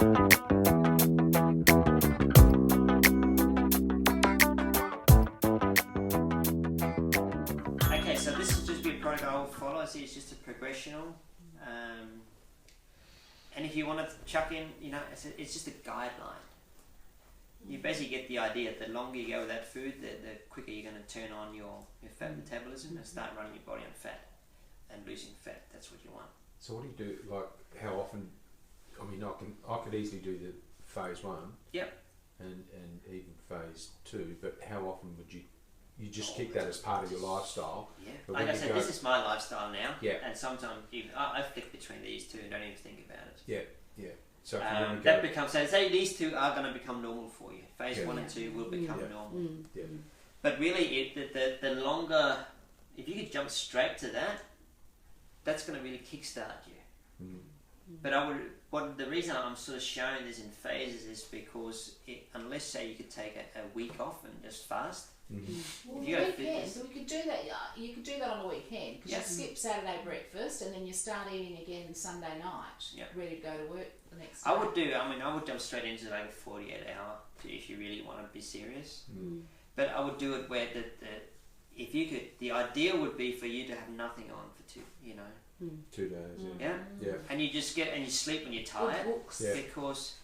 Okay, so this will just be a protocol I'll follow. See, it's just a progressional. And if you want to chuck in, you know, it's just a guideline. You basically get the idea. The longer you go with that food, the quicker you're going to turn on your fat metabolism and start running your body on fat and losing fat. That's what you want. So what do you do? Like, how often? I mean, I could easily do the phase 1. Yep. And even phase 2. But how often would you just kick that as part of your lifestyle? Yeah. But Like I said, this is my lifestyle now. Yeah. And sometimes even I flick between these two and don't even think about it. Yeah. So if you want to that becomes, so say these two are going to become normal for you. Phase 1 and 2 will become normal. Yeah. But really, the longer, if you could jump straight to that, that's going to really kickstart you. But the reason I'm sort of showing this in phases is because unless, say, you could take a week off and just fast. Well, so we could do that. You could do that on a weekend because you skip Saturday breakfast and then you start eating again Sunday night. Ready to go to work the next day. I would jump straight into like a 48-hour if you really want to be serious. But I would do it where if you could, the ideal would be for you to have nothing on for 2 days. Yeah. And you just and you sleep when you're tired because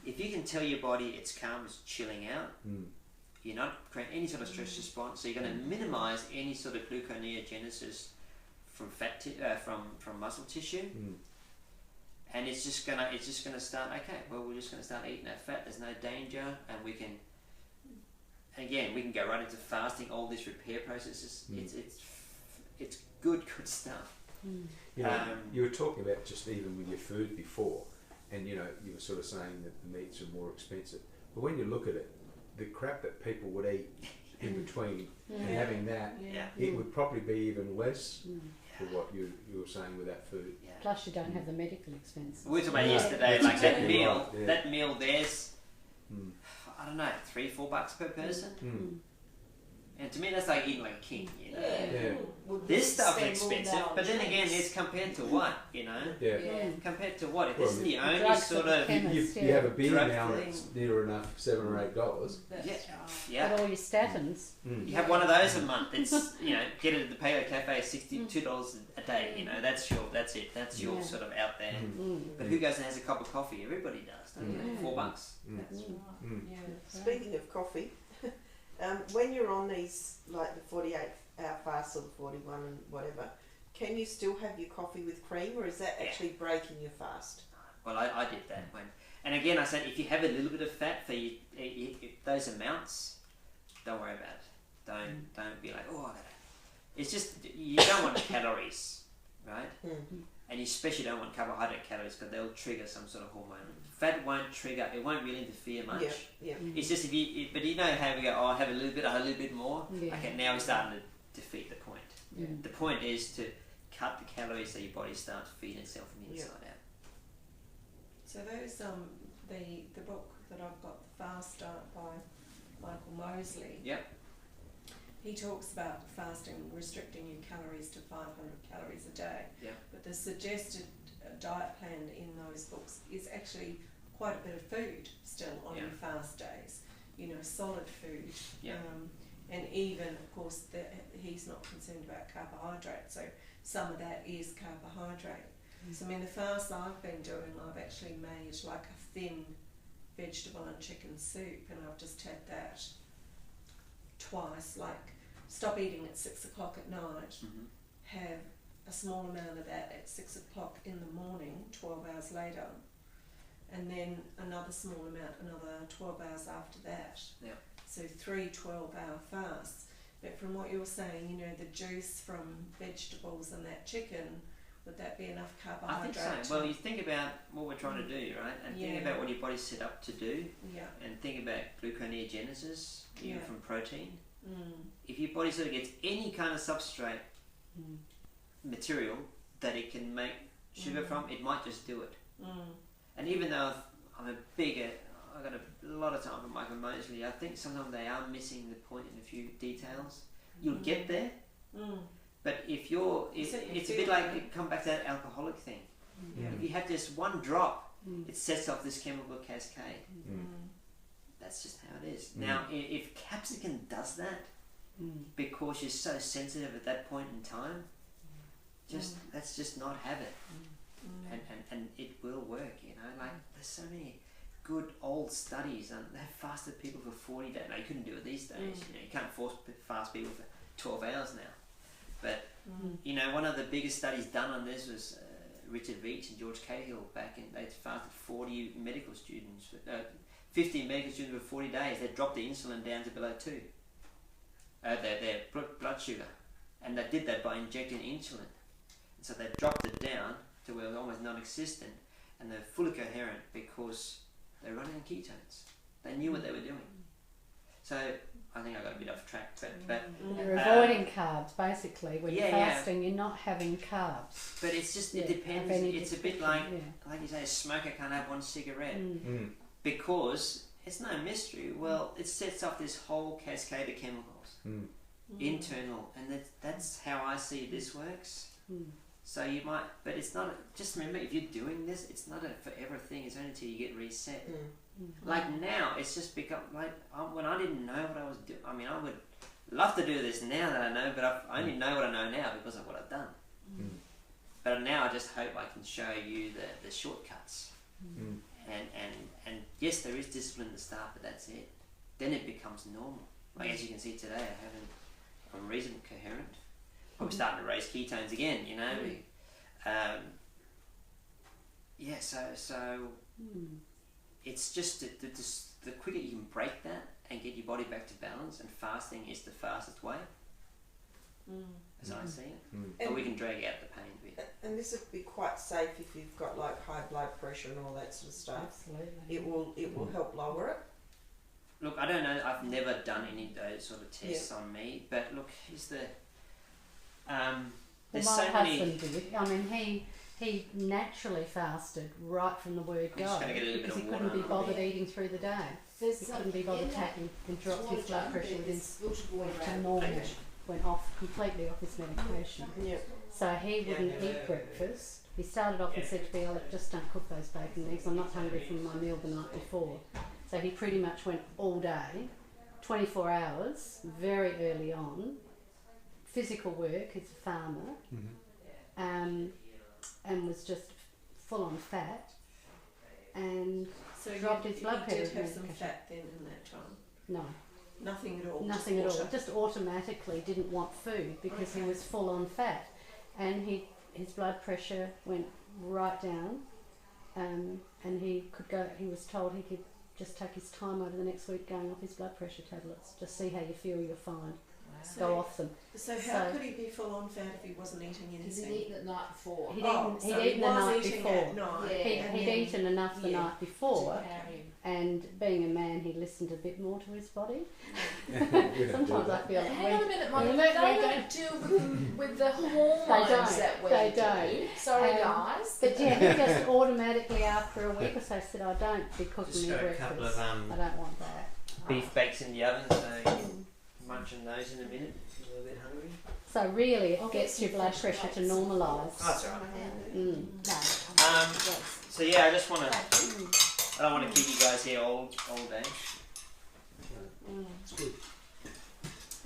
if you can tell your body it's calm, it's chilling out. You're not creating any sort of stress response, so you're going to minimize any sort of gluconeogenesis from from muscle tissue, and it's just gonna start. Okay, well, we're just gonna start eating that fat. There's no danger, and we can go right into fasting. All these repair processes. It's good stuff. You know, you were talking about just even with your food before, and you know, you were sort of saying that the meats are more expensive, but when you look at it, the crap that people would eat in between and having that, it would probably be even less for what you were saying with that food. Plus you don't have the medical expenses. We were talking about yesterday, like that meal there's, I don't know, $3-4 per person. And to me that's like eating like a king, you know. This stuff is expensive, but then again, it's compared to what, you know? Compared to what? If this is the only sort of... You have a beer now that's near enough $7 or $8. But all your statins... You have one of those a month. It's, you know, get it at the Paleo Cafe, $62 a day, you know, that's it. That's your sort of out there. But who goes and has a cup of coffee? Everybody does, don't they? $4. That's right. Speaking of coffee, when you're on these, like the 48-hour fast or the 41 and whatever, can you still have your coffee with cream, or is that actually breaking your fast? Well, I did that one. And again, I said if you have a little bit of fat for those amounts, don't worry about it. Don't be like, oh, it's just, you don't want calories, right? And you especially don't want carbohydrate calories because they'll trigger some sort of hormone. Fat won't trigger, it won't really interfere much. It's just but you know how we go, oh, I have a little bit more. Okay, now we're starting to defeat the point. The point is to cut the calories so your body starts feeding itself from the inside out. So those the book that I've got, The Fast Diet by Michael Mosley. He talks about fasting, restricting your calories to 500 calories a day. But the suggested diet plan in those books is actually quite a bit of food still on your fast days. You know, solid food. And even, of course, he's not concerned about carbohydrate, so some of that is carbohydrate. So I mean, the fast I've been doing, I've actually made like a thin vegetable and chicken soup, and I've just had that twice, like stop eating at 6 o'clock at night, have a small amount of that at 6 o'clock in the morning, 12 hours later, and then another small amount, another 12 hours after that. So 3 12-hour fasts. But from what you're saying, you know, the juice from vegetables and that chicken, would that be enough carbohydrate? I think so. Well, you think about what we're trying to do, right? And think about what your body's set up to do. And think about gluconeogenesis, even from protein. If your body sort of gets any kind of substrate material that it can make sugar from, it might just do it. And even though I've got a lot of time with Michael Mosley, I think sometimes they are missing the point in a few details. You'll get there, but it's a bit like, come back to that alcoholic thing. If you have just one drop, it sets off this chemical cascade. That's just how it is. Now, if capsicum does that, because you're so sensitive at that point in time, let's just not have it. And it will work, you know. Like, there's so many good old studies, and they've fasted people for 40 days. No, you couldn't do it these days. You know, you can't fast people for 12 hours now. But you know, one of the biggest studies done on this was Richard Veitch and George Cahill they fasted 40 medical students, 50 medical students for 40 days. They dropped the insulin down to below 2, their blood sugar, and they did that by injecting insulin. And so they dropped it down to where it was almost non-existent, and they're fully coherent because they're running on ketones. They knew what they were doing. So I think I got a bit off track, but you're avoiding carbs basically. When you're fasting, you're not having carbs. But it's just it depends. It's a bit like you say, a smoker can't have one cigarette because it's no mystery. Well, it sets off this whole cascade of chemicals, internal, and that's how I see this works. So you might, but it's not. Just remember, if you're doing this, it's not a forever thing. It's only until you get reset. Like now, it's just become like when I didn't know what I was doing. I mean, I would love to do this now that I know, but I only know what I know now because of what I've done. But now I just hope I can show you the shortcuts. And yes, there is discipline at the start, but that's it. Then it becomes normal. Like as you can see today, I'm reasonably coherent. Probably starting to raise ketones again, you know. So it's just the quicker you can break that and get your body back to balance, and fasting is the fastest way, as I see it. But we can drag out the pain a bit. And this would be quite safe if you've got like high blood pressure and all that sort of stuff. Absolutely. It will help lower it. Look, I don't know. I've never done any of those sort of tests on me, but look, here's the. There's well, my so husband many. did. I mean, he naturally fasted right from the word I'm go just gonna get a little because bit he of couldn't be water. bothered eating through the day. He couldn't be bothered taking and dropped his blood pressure to normal. Went off completely off his medication. So he wouldn't eat breakfast. He started off and said to me, "Oh, just don't cook those bacon and eggs. I'm not hungry from my meal the night before." So he pretty much went all day, 24 hours, very early on. Physical work, he's a farmer, and was just full on fat, and so dropped his blood pressure. Did have some fat then in that time? No. Nothing at all? Nothing at all. Just automatically didn't want food because he was full on fat, and his blood pressure went right down, and he was told he could just take his time over the next week going off his blood pressure tablets. Just see how you feel, you're fine. Go off them. So how could he be full on fat if he wasn't eating anything? He'd eaten the night before. He'd eaten the night before. Yeah. He'd eaten enough the night before, and being a man, he listened a bit more to his body. Sometimes I feel like hang on a minute, Mum. They don't deal with the hormones that we do. Sorry, guys. But yeah, he just automatically after a week or so said, "I don't be cooking me breakfast. I don't want that." Beef bakes in the oven, so you can munch on those in a minute. If you're a little bit hungry. So really, it gets your blood pressure to normalise. Oh, that's alright. So yeah, I just want to. I don't want to keep you guys here all day. It's good.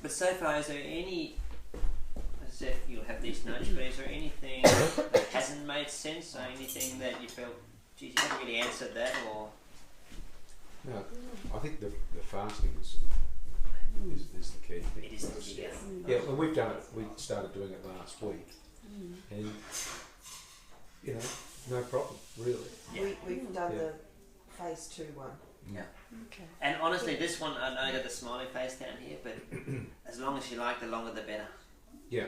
But so far, is there any? As I said, you'll have these notes, but is there anything that hasn't made sense, or anything that you felt, geez, you haven't really answered that, or? No, I think the fasting is the key thing. It is the key. Yeah, and we've done it. We started doing it last week, and you know, no problem, really. Yeah. We've done the phase 2 one. Yeah. Okay. And honestly, this one, I know I got the smiley face down here, but as long as you like, the longer the better. Yeah.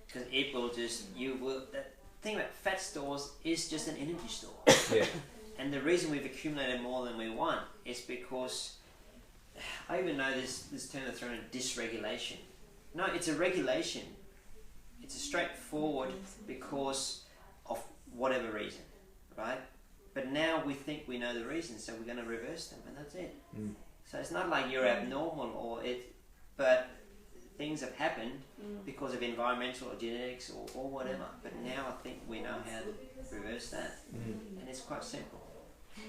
Because it will just, the thing about fat stores is just an energy store. Yeah. And the reason we've accumulated more than we want is because, I even know this term thrown in dysregulation. No, it's a regulation. It's a straightforward because of whatever reason, right? But now we think we know the reason, so we're going to reverse them, and that's it. So it's not like you're abnormal but things have happened because of environmental or genetics or whatever. But now I think we know how to reverse that, and it's quite simple.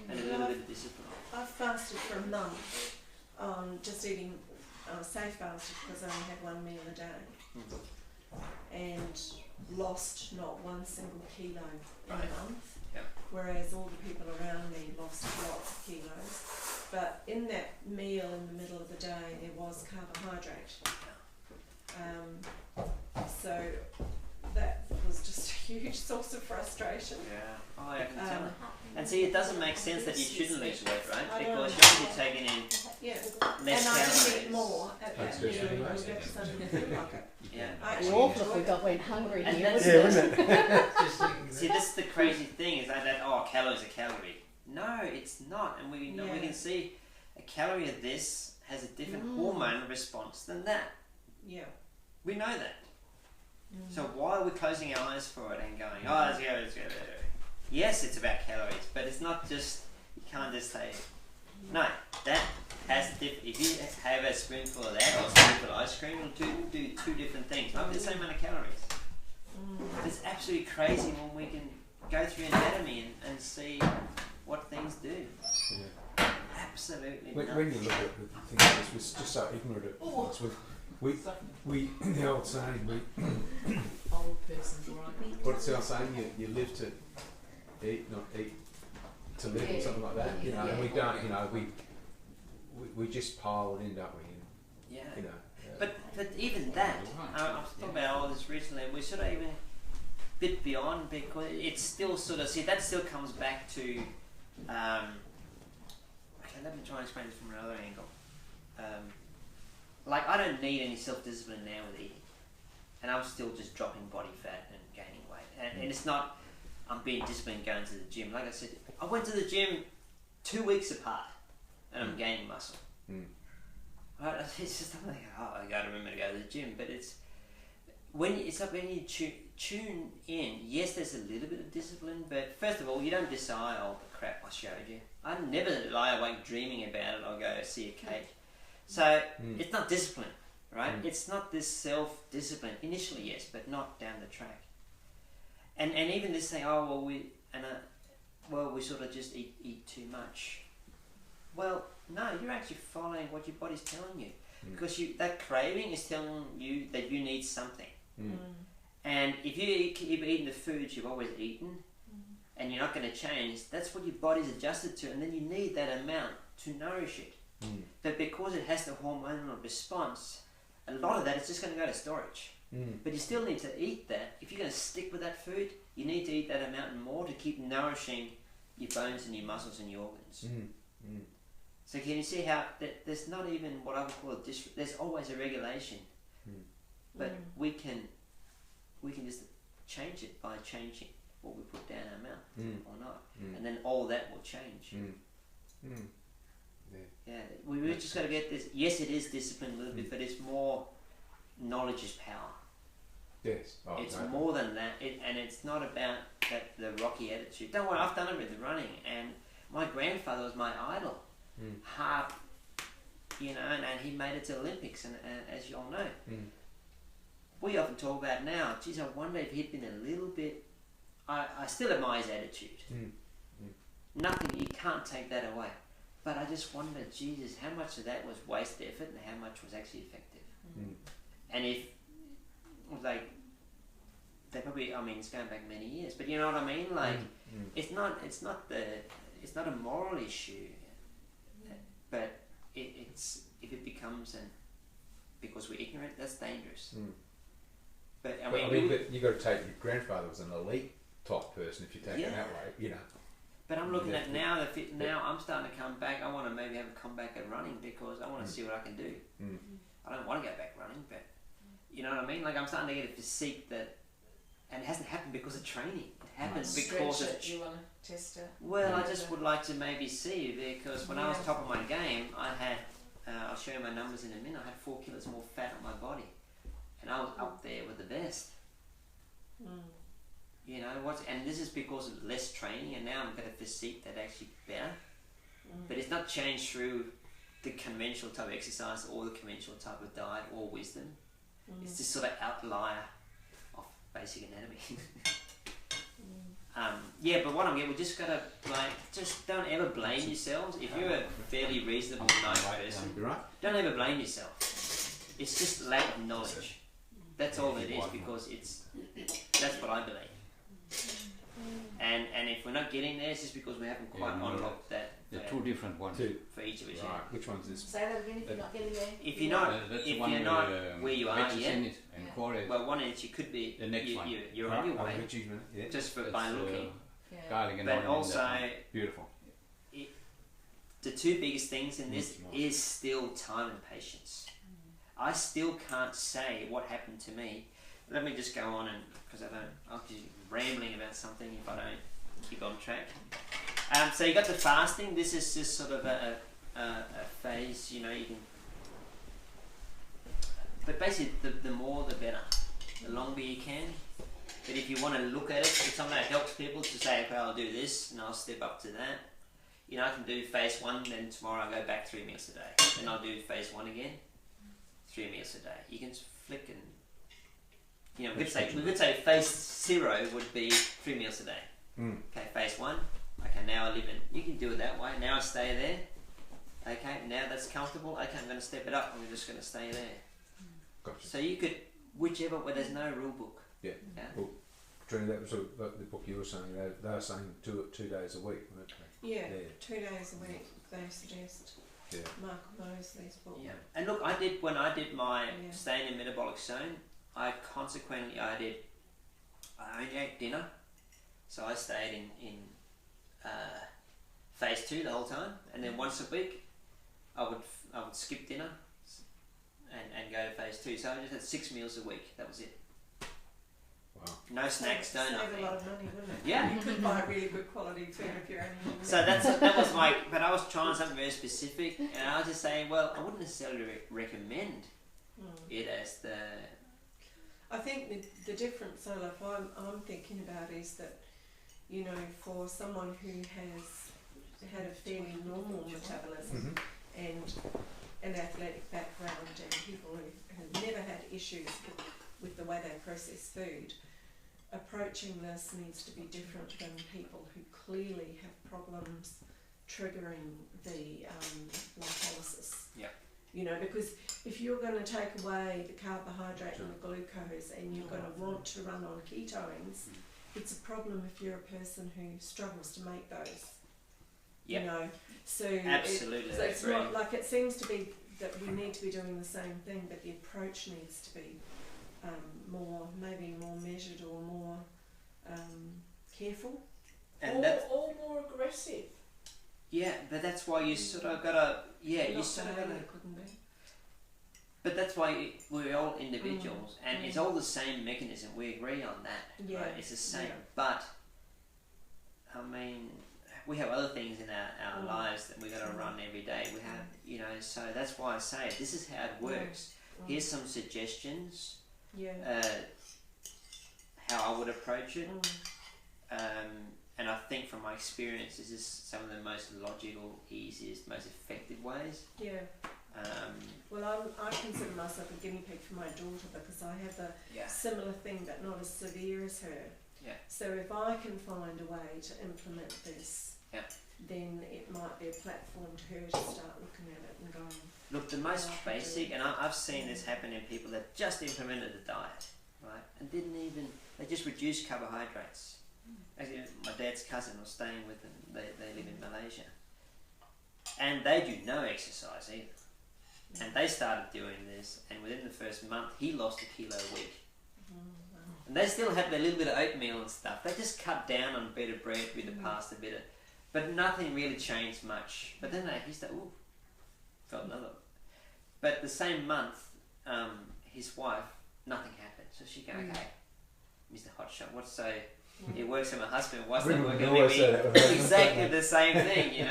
and a little bit of discipline. I've fasted for a month on just eating, safe fasted because I only had one meal a day, and lost not one single kilo in a month. Yep. Whereas all the people around me lost lots of kilos. But in that meal in the middle of the day, there was carbohydrate. So that was just a huge source of frustration. Yeah, I can tell. And see, it doesn't make sense that you shouldn't lose weight, right? Because you're only taking in less and I calories. didn't eat more at that meal. Yeah. Awful if we went hungry And here, that's wouldn't it? See, this is the crazy thing, is that a calorie is a calorie. No, it's not, and we can see a calorie of this has a different hormone response than that. Yeah. We know that. So why are we closing our eyes for it and going, let's go. Yes, it's about calories, but it's not just, you can't just say, no, that has if you have a spoonful of that or a spoonful of ice cream, it'll do two different things, not the same amount of calories. It's absolutely crazy when we can go through anatomy and see what things do. Yeah. Absolutely. When you look at the thing, we're just so ignorant of things. We the old saying, old person's right. What's the old saying? You live to eat, not eat to live, or something like that. You know, and we don't. We just pile it in, don't we? Yeah. You know. But even that, I was talking about all this recently, and we're sort of even a bit beyond, because it's still sort of, see, that still comes back to, okay, let me try and explain this from another angle. Like, I don't need any self-discipline now with eating, and I'm still just dropping body fat and gaining weight, and it's not, I'm being disciplined going to the gym. Like I said, I went to the gym 2 weeks apart, and I'm gaining muscle. Right? It's just, I'm like, I got to remember to go to the gym, but it's when you tune in. Yes, there's a little bit of discipline, but first of all, you don't decide, the crap I showed you. I never lie awake dreaming about it. I'll go see a cake. So it's not discipline, right? It's not this self-discipline. Initially, yes, but not down the track. And even this thing, we sort of just eat too much. Well, no, you're actually following what your body's telling you, because that craving is telling you that you need something. And if you keep eating the foods you've always eaten, and you're not going to change, that's what your body's adjusted to, and then you need that amount to nourish it. But because it has the hormonal response, a lot of that is just going to go to storage. But you still need to eat that. If you're going to stick with that food, you need to eat that amount and more to keep nourishing your bones and your muscles and your organs. So can you see how there's not even what I would call there's always a regulation, but we can just change it by changing what we put down our mouth or not, and then all that will change. Yeah, we've just got to get this. Yes, it is discipline a little bit, but it's more knowledge is power. Yes, it's more than that, and it's not about the rocky attitude. Don't worry, I've done it with the running, and my grandfather was my idol. Hard, and he made it to Olympics, and as you all know, we often talk about now. Geez, I wonder if he'd been a little bit. I still admire his attitude. Nothing, you can't take that away. But I just wonder, Jesus, how much of that was waste effort and how much was actually effective? And if, like, they probably, I mean, it's going back many years, but you know what I mean? Like, it's not a moral issue, but it's if it becomes because we're ignorant, that's dangerous. But I mean, but you got to take your grandfather was an elite type person if you take it that way, But I'm looking at now now I'm starting to come back. I want to maybe have a comeback at running because I want to see what I can do. I don't want to go back running, but you know what I mean? Like I'm starting to get a physique that, and it hasn't happened because of training. It happens because of. You want to test it? Well, I just would like to maybe see, because when I was top of my game, I had. I'll show you my numbers in a minute. I had 4 kilos more fat on my body, and I was up there with the best. You know and this is because of less training, and now I'm got a physique that actually better. But it's not changed through the conventional type of exercise or the conventional type of diet or wisdom. It's this sort of outlier of basic anatomy. yeah, but what I'm getting, we just gotta just don't ever blame yourselves. If you're a fairly reasonable, nice person, don't ever blame yourself. It's just lack of knowledge. That's all it is, because that's what I believe. And if we're not getting there, it's just because we haven't quite unlocked that. They're two different ones. For each of us. Right. Which one's this? Say that again. If you're not getting there. If you're not, where you are yet. Well, one is you could be. The next one. You're on your way. Just by looking. Garlic and but also, beautiful. The two biggest things in this is still time and patience. I still can't say what happened to me. Let me just go on, and because I'll be rambling about something if I don't keep on track. So you got the fasting. This is just sort of a phase, you can. But basically, the more the better. The longer you can. But if you want to look at it, it's something that helps people to say, okay, I'll do this, and I'll step up to that. I can do phase 1, then tomorrow I'll go back 3 meals a day. Then I'll do phase 1 again, 3 meals a day. You can flick and. We could say phase 0 would be 3 meals a day. Okay, phase 1. Okay, now I live in. You can do it that way. Now I stay there. Okay, now that's comfortable. Okay, I'm going to step it up. I'm just going to stay there. Gotcha. So you could whichever where there's no rule book. Yeah. Well, Trina, that was sort of like the book you were saying. They were saying 2 days a week, weren't they? Yeah, 2 days a week. They suggest. Yeah. Michael Mosley's book. Yeah, and look, when I did my staying in metabolic zone, I only ate dinner, so I stayed in phase 2 the whole time, and then once a week, I would skip dinner and go to phase 2. So I just had 6 meals a week. That was it. Wow. No snacks, no nothing. Save a lot of money, wouldn't it? Yeah. You could buy really good quality food if you're only. So that was my. But I was trying something very specific, and I was just saying, well, I wouldn't necessarily recommend it as the. I think the difference, Olaf, I'm thinking about is that, for someone who has had a fairly normal metabolism and an athletic background and people who have never had issues with the way they process food, approaching this needs to be different than people who clearly have problems triggering the lipolysis. Yeah. Because if you're going to take away the carbohydrate and the glucose and you're going to want to run on ketones, it's a problem if you're a person who struggles to make those. Yep. So absolutely. So it's not like it seems to be that we need to be doing the same thing, but the approach needs to be maybe more measured or more careful, and or more aggressive. Yeah, but that's why you sort of gotta. Yeah, you sort of gotta. But that's why we're all individuals, and it's all the same mechanism. We agree on that. Yeah. Right? It's the same, but I mean, we have other things in our lives that we gotta run every day. We have, so that's why I say this is how it works. Here's some suggestions. Yeah. How I would approach it. And I think from my experience, this is some of the most logical, easiest, most effective ways. Yeah. Well, I consider myself a guinea pig for my daughter because I have a similar thing, but not as severe as her. Yeah. So if I can find a way to implement this, then it might be a platform to her to start looking at it and going. Look, the most basic, and I've seen this happen in people that just implemented the diet, right, and they just reduced carbohydrates. Actually, my dad's cousin was staying with them. They live in Malaysia, and they do no exercise either. And they started doing this, and within the first month, he lost 1 kilo a week. And they still had their little bit of oatmeal and stuff. They just cut down on a bit of bread, a bit of pasta, but nothing really changed much. But then he said, "Ooh, felt another." But the same month, his wife, nothing happened. So she go, "Okay, Mr. Hotshot, what's so?" It works for my husband. What's not working? Exactly the same thing,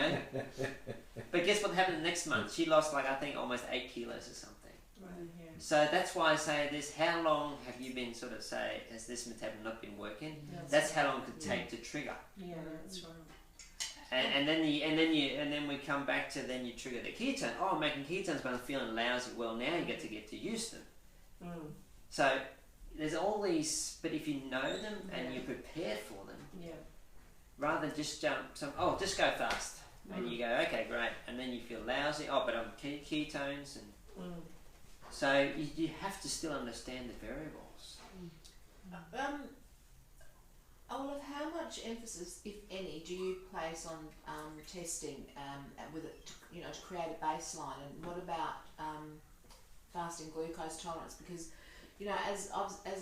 But guess what happened the next month? She lost I think almost 8 kilos or something. Right. Yeah. So that's why I say this. How long have you been has this metabolism not been working? That's how long it could take to trigger. Yeah, that's right. And then we come back to then you trigger the ketone. Oh, I'm making ketones, but I'm feeling lousy. Well, now you get to use them. So there's all these, but if you know them and you're prepared for them, rather than just just go fast. And you go, okay, great. And then you feel lousy. Oh, but I'm ketones. And so you have to still understand the variables. Olive, how much emphasis, if any, do you place on testing with it, to create a baseline? And what about fasting glucose tolerance? Because, as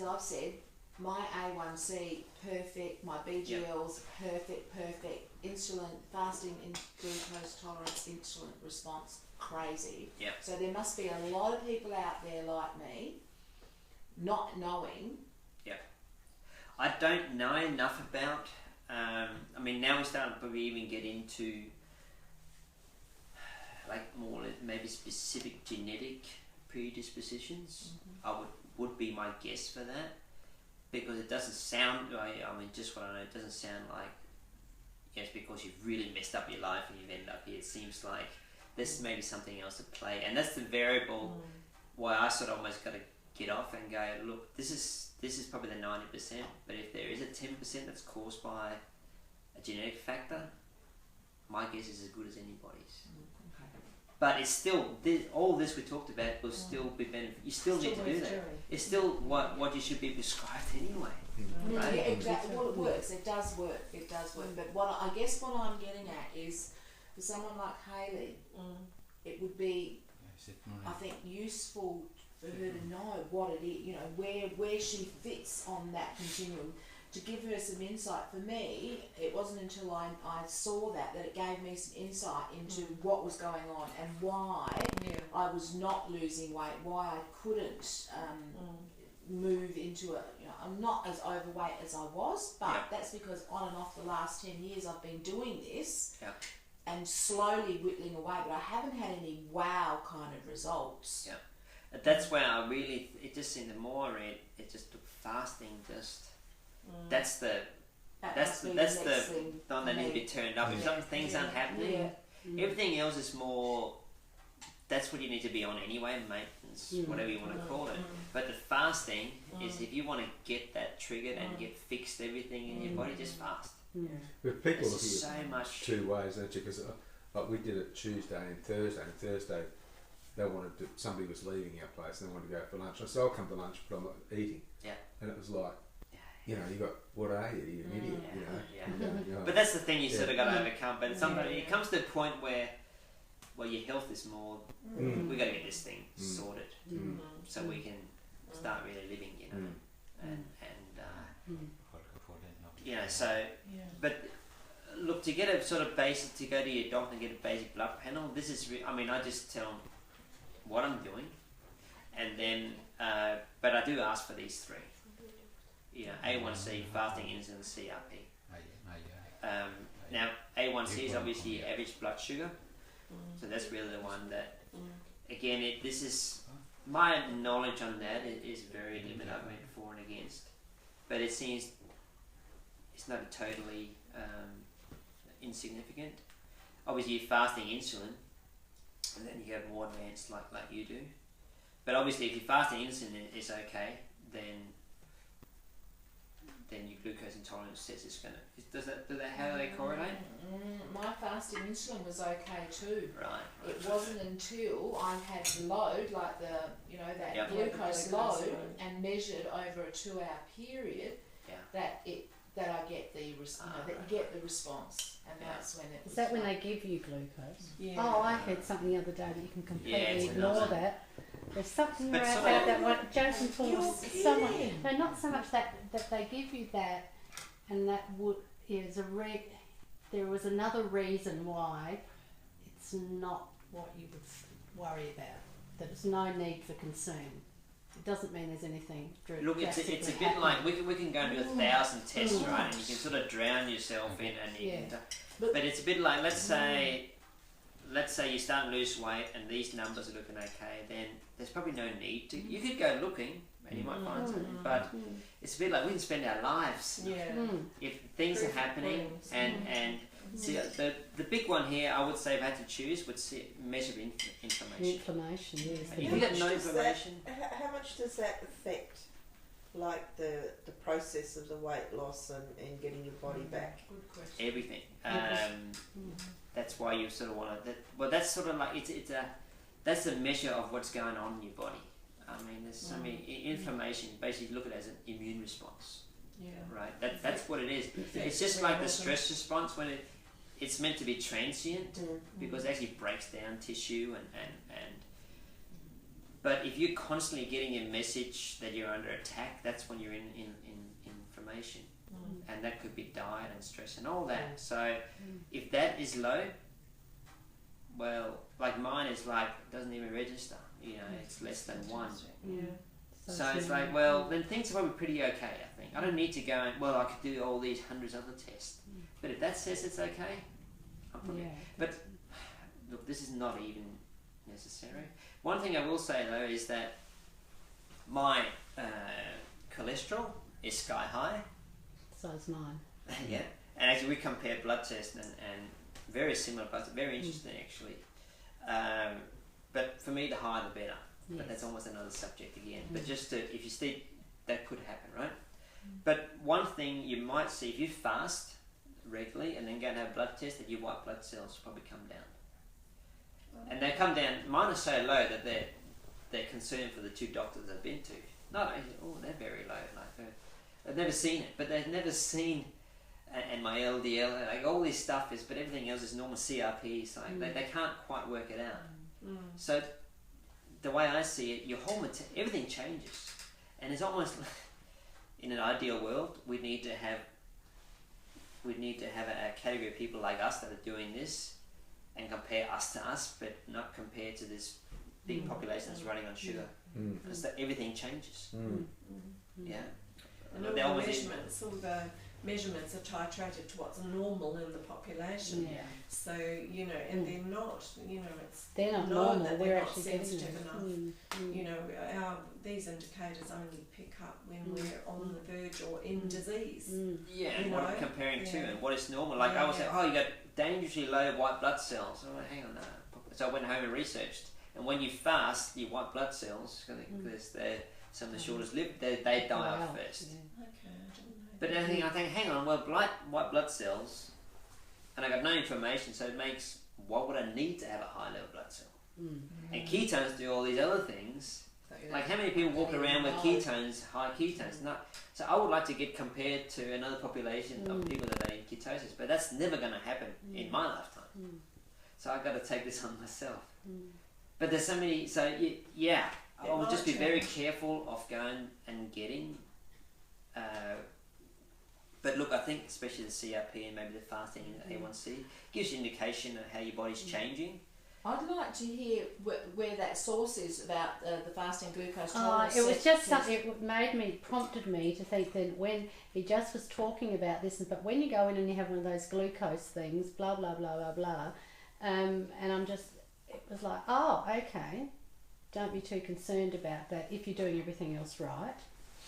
I've said, my A1C perfect, my BGLs perfect, insulin fasting in glucose tolerance, insulin response crazy. Yep. So there must be a lot of people out there like me, not knowing. Yep. I don't know enough about. Now we're starting to probably even get into more maybe specific genetic predispositions. I would be my guess for that, because it doesn't sound. Just what I know, it doesn't sound like it's because you've really messed up your life and you've ended up here. It seems like there's maybe something else at play, and that's the variable why I sort of almost got to get off and go, look, this is probably the 90%, but if there is a 10% that's caused by a genetic factor, my guess is as good as anybody's. But it's still, all this we talked about will still be benefit. You still need to do that. It's still what you should be prescribed anyway. Right? Yeah, exactly. Well, it works. It does work. It does work. But what I'm getting at is, for someone like Hayley, it would be, I think, useful for her to know what it is. Where she fits on that continuum. To give her some insight. For me, it wasn't until I saw that it gave me some insight into what was going on and why I was not losing weight, why I couldn't move into a, I'm not as overweight as I was, but that's because on and off the last 10 years I've been doing this and slowly whittling away, but I haven't had any wow kind of results. Yeah. That's where it just seemed, the more I read, it just took fasting just... That's the one that needs to be turned up. If some things aren't happening, everything else is more. That's what you need to be on anyway, maintenance, whatever you want to call it. But the fasting is if you want to get that triggered and get fixed everything in your body, just fast. But people look so at much 2 ways, don't you? Because we did it Tuesday and Thursday. And Thursday, somebody was leaving our place and they wanted to go for lunch. I said, I'll come to lunch, but I'm not eating. Yeah. And it was like, you got, what are you? You're an idiot, But that's the thing you sort of got to overcome. But it comes to a point where, your health is more. We got to get this thing sorted, so we can start really living, But look, to get a sort of basic, to go to your doctor and get a basic blood panel. This is, I just tell them what I'm doing, and then, but I do ask for these 3. A1C, fasting, insulin, CRP. Now, A1C is obviously your average blood sugar, so that's really the one that, again, this is, my knowledge on that is very limited. I've read for and against, but it seems it's not totally insignificant. Obviously, you're fasting insulin, and then you have more advanced like you do. But obviously, if you're fasting insulin is okay, then your glucose intolerance says it's going to... How do they correlate? My fasting insulin was okay too. Right. It wasn't until I had the load, like that glucose load, and measured over a 2-hour period, that I get the get the response, and that's when it. Is that when they give you glucose? Yeah. Oh, I heard something the other day that you can completely ignore that. There's something about that one. Jason told so much. No, not so much that they give you that, and that there was another reason why it's not what you would worry about. That there's no need for concern. It doesn't mean there's anything. Look, it's a bit like we can go and do 1,000 tests, right? And you can sort of drown yourself in, and you can. But it's a bit like, let's say you start to lose weight and these numbers are looking okay, then there's probably no need to. You could go looking and you might find something, but it's a bit like we can spend our lives if things are happening and see the big one here. I would say if I had to choose, would measure inflammation. Inflammation, yes. If you got no inflammation, how much does that affect like the process of the weight loss and getting your body back? Good question. Everything. That's why you sort of want to. Well, that's sort of like that's a measure of what's going on in your body. I mean, there's so many inflammation. Basically, look at it as an immune response. Yeah. Right. That's what it is. It's just like the stress response when it's meant to be transient because it actually breaks down tissue and but if you're constantly getting a message that you're under attack, that's when you're in inflammation. And that could be diet and stress and all that. So if that is low, well, like mine is like doesn't even register. You know, it's less than 1. Yeah. So it's like, well, then things are probably pretty okay, I think. I don't need to go and, well, I could do all these hundreds of other tests. But if that says it's okay, I'm probably... Yeah. But, look, this is not even necessary. One thing I will say, though, is that my cholesterol is sky high. So is mine. Yeah. And actually, we compared blood tests and very similar blood tests. Very interesting, actually. But for me, the higher the better. But that's almost another subject again. But just if you see, that could happen, right? But one thing you might see, if you fast regularly and then go and have a blood test, that your white blood cells probably come down. And they come down, mine are so low that they're concerned for the 2 doctors I've been to. No, they're very low. Like I've never seen it, but they've never seen, and my LDL, like all this stuff is, but everything else is normal CRP, so like they can't quite work it out. So the way I see it, your whole everything changes, and it's almost in an ideal world we'd need to have a category of people like us that are doing this, and compare us to us, but not compared to this big population that's running on sugar, because everything changes. Yeah, and all the measurements are titrated to what's normal in the population. Yeah. So, you know, and they're not, you know, they're not known normal. that We're they're not actually sensitive getting enough. You know, these indicators only pick up when we're on the verge or in disease. Yeah, and what I'm comparing to and what is normal. Like Yeah, I was saying, you got dangerously low white blood cells. Oh, hang on, no. So I went home and researched. And when you fast, your white blood cells, because they're some of the shortest lived, they die off first. Okay, I didn't know. But then I think, hang on, well, white blood cells, and I got no information, so it makes, what would I need to have a high level blood cell? And ketones do all these other things. Like how many people walk around with ketones, high ketones? Not. So I would like to get compared to another population of people that are in ketosis, but that's never going to happen in my lifetime. So I've got to take this on myself. But there's so many, so yeah, I would just be very careful of going and getting, but look, I think especially the CRP and maybe the fasting and A1C gives you indication of how your body's changing. I'd like to hear where that source is about the fasting glucose tolerance. It was just something, it prompted me to think that when he just was talking about this, but when you go in and you have one of those glucose things, blah, blah, blah, blah, blah, and it was like, oh, okay, don't be too concerned about that if you're doing everything else right.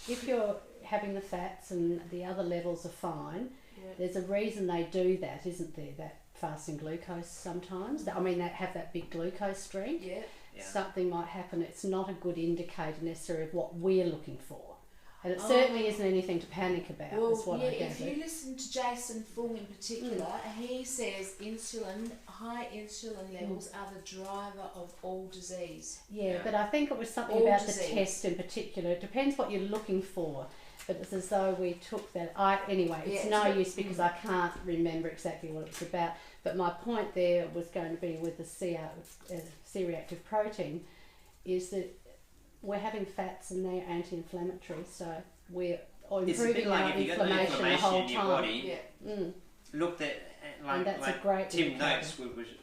If you're having the fats and the other levels are fine, there's a reason they do that, isn't there? That fasting glucose sometimes. I mean, they have that big glucose streak. Yeah. Something might happen. It's not a good indicator necessarily of what we're looking for. And it certainly isn't anything to panic about. Well, is what I gather. if you listen to Jason Fung in particular, he says high insulin levels are the driver of all disease. Yeah, but I think it was something about the test in particular. It depends what you're looking for. But it's as though we took that. It's no use because I can't remember exactly what it was about. But my point there was going to be with the C-reactive protein is that we're having fats and they're anti-inflammatory, so we're improving our inflammation the whole in your time. Body, looked at and that's a great Tim indicator. Noakes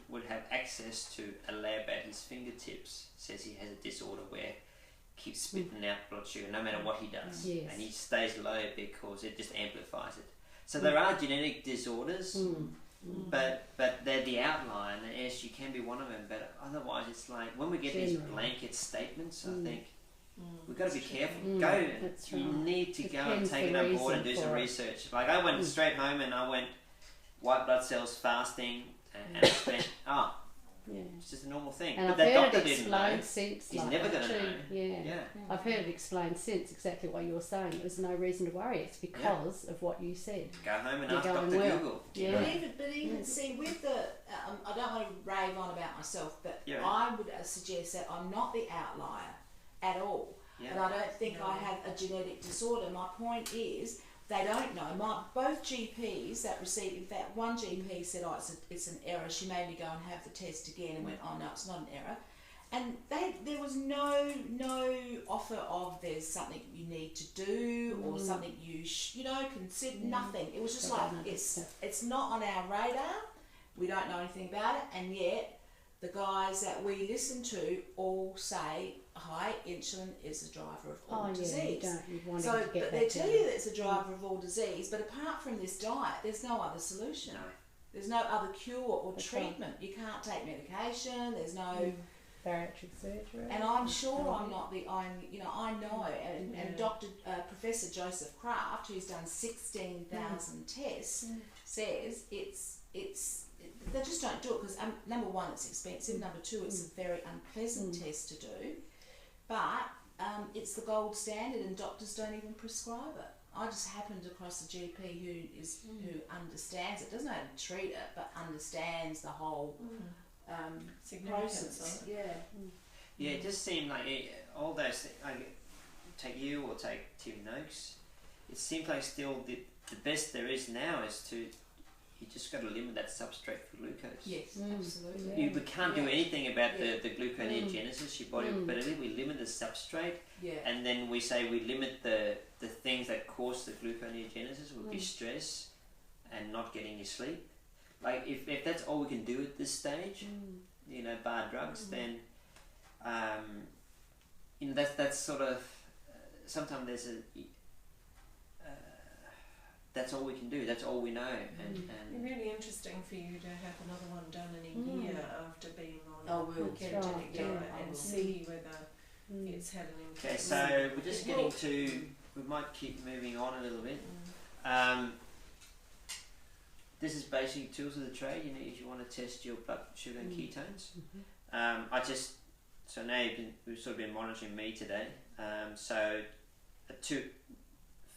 would have access to a lab at his fingertips. Says he has a disorder where keeps spitting out blood sugar no matter what he does, and he stays low because it just amplifies it. So there are genetic disorders, but they're the outline. And yes, you can be one of them, but otherwise it's like when we get these blanket statements, I think we've got to be careful. You need to go and take it on board and do some research. Like I went straight home and I went white blood cells fasting, and I spent it's just a normal thing. And but I've that heard doctor it didn't explained know. since. He's like never that going to too. know. Yeah. Yeah. I've heard it explained since exactly what you were saying. There's no reason to worry. It's because of what you said. Go home and You're ask going Dr. well. Google. Yeah. But even see with the, I don't want to rave on about myself, but Yeah. I would suggest that I'm not the outlier at all. Yeah. And I don't think I have a genetic disorder. My point is, they don't know. Both GPs that received, in fact, one GP said, "Oh, it's an error." She made me go and have the test again, and went, "Oh no, it's not an error." And there was no offer of there's something you need to do or something you consider. Nothing. It was just like it's not on our radar. We don't know anything about it, and yet the guys that we listen to all say, "Hi, insulin is the driver of all disease." But they tell you that it's the driver of all disease. But apart from this diet, there's no other solution. No. There's no other cure or treatment. You can't take medication. There's no bariatric surgery. And I'm sure I'm not the only. I know. And Dr. Professor Joseph Kraft, who's done 16,000 tests, says they just don't do it because number one, it's expensive. Number two, it's a very unpleasant test to do. But it's the gold standard, and doctors don't even prescribe it. I just happened across a GP who understands it, doesn't know how to treat it, but understands the whole process. Yeah, it just seemed like all those things, like take you or take Tim Noakes, it seems like still the best there is now is you just got to limit that substrate for glucose. Yes, absolutely. We can't do anything about the gluconeogenesis, your body, but we limit the substrate, and then we say we limit the things that cause the gluconeogenesis would be stress and not getting your sleep. Like if that's all we can do at this stage, bar drugs, then that's sort of sometimes there's that's all we can do. That's all we know. And it'd be really interesting for you to have another one done in a year after being on a ketogenic diet and see whether it's had an impact. Okay, so we're just getting to. We might keep moving on a little bit. This is basically tools of the trade. If you want to test your blood sugar and ketones. So now we've sort of been monitoring me today. So at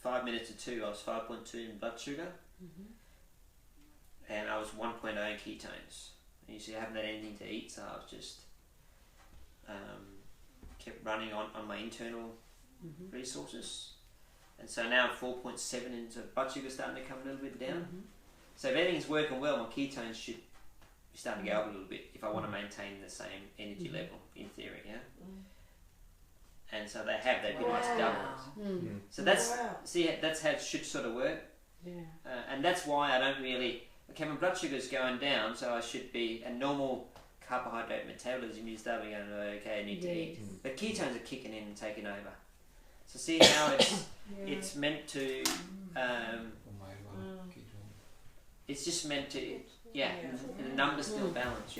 5 minutes to 2, I was 5.2 in blood sugar, and I was 1.0 in ketones. And you see, I haven't had anything to eat, so I was just kept running on my internal resources. And so now I'm 4.7 in, so blood sugar's starting to come a little bit down. So if everything's working well, my ketones should be starting to go up a little bit if I want to maintain the same energy level, in theory, And so they've pretty much doubled. So that's how it should sort of work. And that's why I don't really. Okay, my blood sugar's going down, so I should be a normal carbohydrate metabolism. You start going, okay, I need to eat. But ketones are kicking in and taking over. So see how it's meant to. It's just meant to. The numbers still balance.